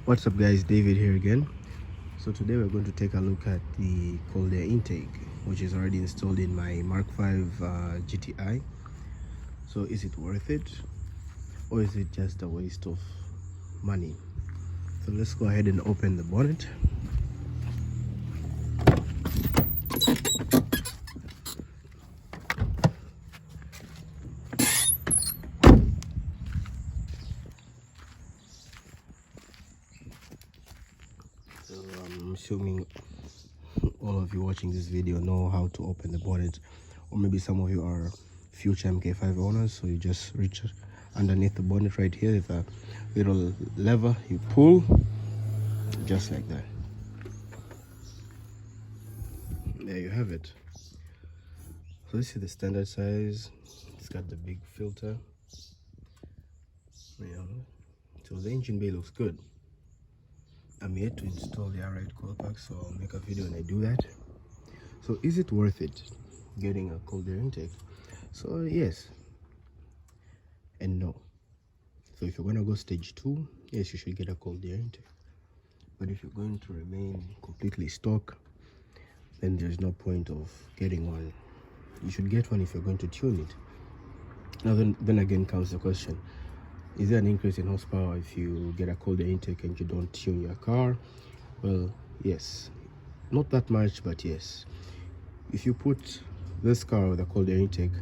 What's up guys, David here again. So today we're going to take a look at the cold air intake, which is already installed in my Mk5 GTI. So is it worth it, or is it just a waste of money? So let's go ahead and open the bonnet. So I'm assuming all of you watching this video know how to open the bonnet, or maybe some of you are future Mk5 owners, so you just reach underneath the bonnet right here with a little lever, you pull just like that. There you have it. So this is the standard size. It's got the big filter. So the engine bay looks good. I'm yet to install the right coil pack, so I'll make a video when I do that. So is it worth it getting a cold air intake? So yes and no. So if you're going to go stage 2, yes, you should get a cold air intake. But if you're going to remain completely stock, then there's no point of getting one. You should get one if you're going to tune it. Now then again comes the question, is there an increase in horsepower if you get a cold air intake and you don't tune your car? Well, yes. Not that much, but yes. If you put this car with a cold air intake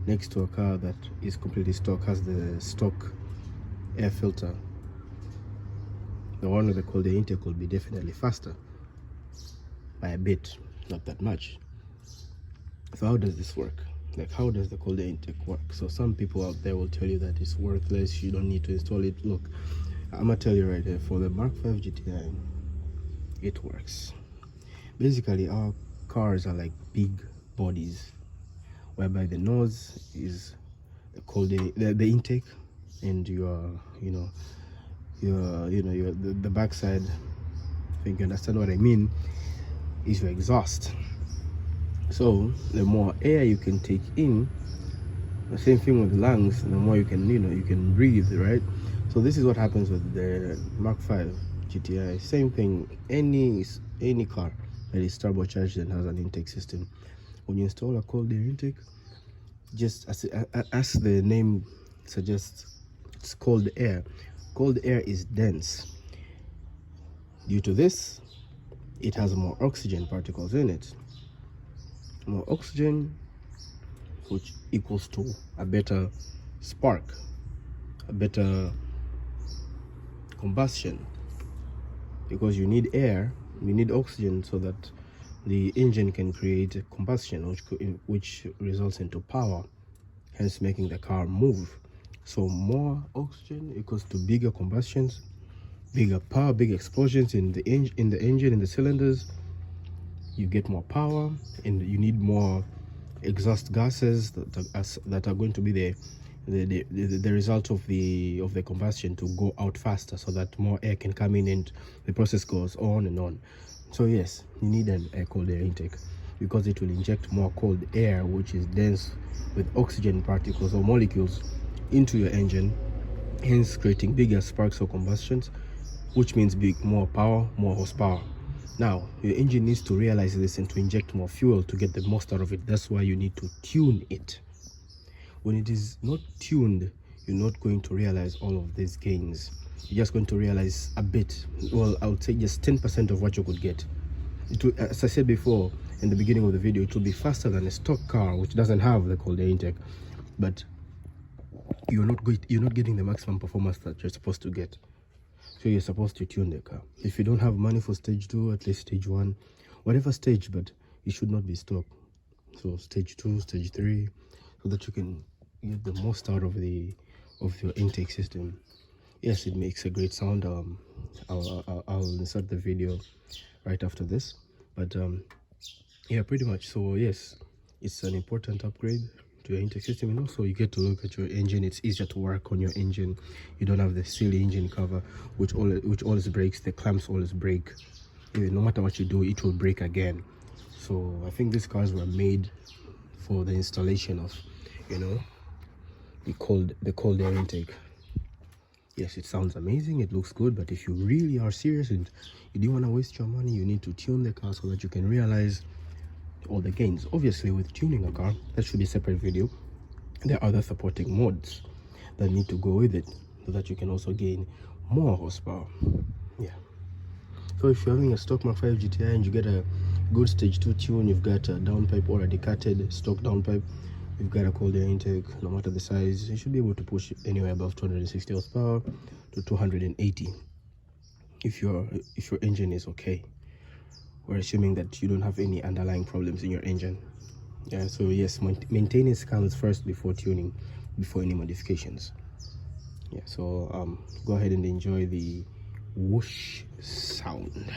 next to a car that is completely stock, has the stock air filter, the one with the cold air intake will be definitely faster by a bit, not that much. So how does this work? Like, how does the cold air intake work? So some people out there will tell you that it's worthless, you don't need to install it. Look, I'm gonna tell you right here, for the Mk5 GTI, it works. Basically, our cars are like big bodies, whereby the nose is the cold air, the intake, and the backside, I think you understand what I mean, is your exhaust. So the more air you can take in, the same thing with lungs, the more you can breathe, right? So this is what happens with the Mk5 GTI. Same thing, any car that is turbocharged and has an intake system, when you install a cold air intake, just as the name suggests, it's cold air. Cold air is dense. Due to this, it has more oxygen particles in it. More oxygen, which equals to a better spark, a better combustion, because you need air, you need oxygen so that the engine can create a combustion, which results into power, hence making the car move. So more oxygen equals to bigger combustions, bigger power, big explosions in the engine, in the cylinders. You get more power, and you need more exhaust gases that are going to be the result of the combustion to go out faster, so that more air can come in and the process goes on and on. So yes, you need a cold air intake, because it will inject more cold air, which is dense with oxygen particles or molecules, into your engine, hence creating bigger sparks or combustions, which means more power, more horsepower. Now your engine needs to realize this and to inject more fuel to get the most out of it. That's why you need to tune it. When it is not tuned, you're not going to realize all of these gains. You're just going to realize a bit. Well, I would say just 10% of what you could get. As I said before in the beginning of the video, it will be faster than a stock car which doesn't have the cold air intake, but you're not getting the maximum performance that you're supposed to get. So you're supposed to tune the car. If you don't have money for stage 2, at least stage 1, whatever stage, but it should not be stock. So stage 2, stage 3, so that you can get the most out of your intake system. Yes, it makes a great sound. I'll insert the video right after this, but yeah, pretty much. So yes, it's an important upgrade to your intake system, and also you get to look at your engine. It's easier to work on your engine. You don't have the silly engine cover which always breaks. The clamps always break. No matter what you do, it will break again. So I think these cars were made for the installation of the cold air intake. Yes, it sounds amazing, it looks good, but if you really are serious and you don't want to waste your money, you need to tune the car so that you can realize all the gains. Obviously, with tuning a car, that should be a separate video. There are other supporting mods that need to go with it so that you can also gain more horsepower. Yeah. So if you're having a stock Mk5 GTI and you get a good stage 2 tune, you've got a downpipe or a decatted stock downpipe, you've got a cold air intake, no matter the size, you should be able to push anywhere above 260 horsepower to 280 if your engine is okay. We're assuming that you don't have any underlying problems in your engine. Yeah, so yes, maintenance comes first before tuning, before any modifications. Yeah, so go ahead and enjoy the whoosh sound.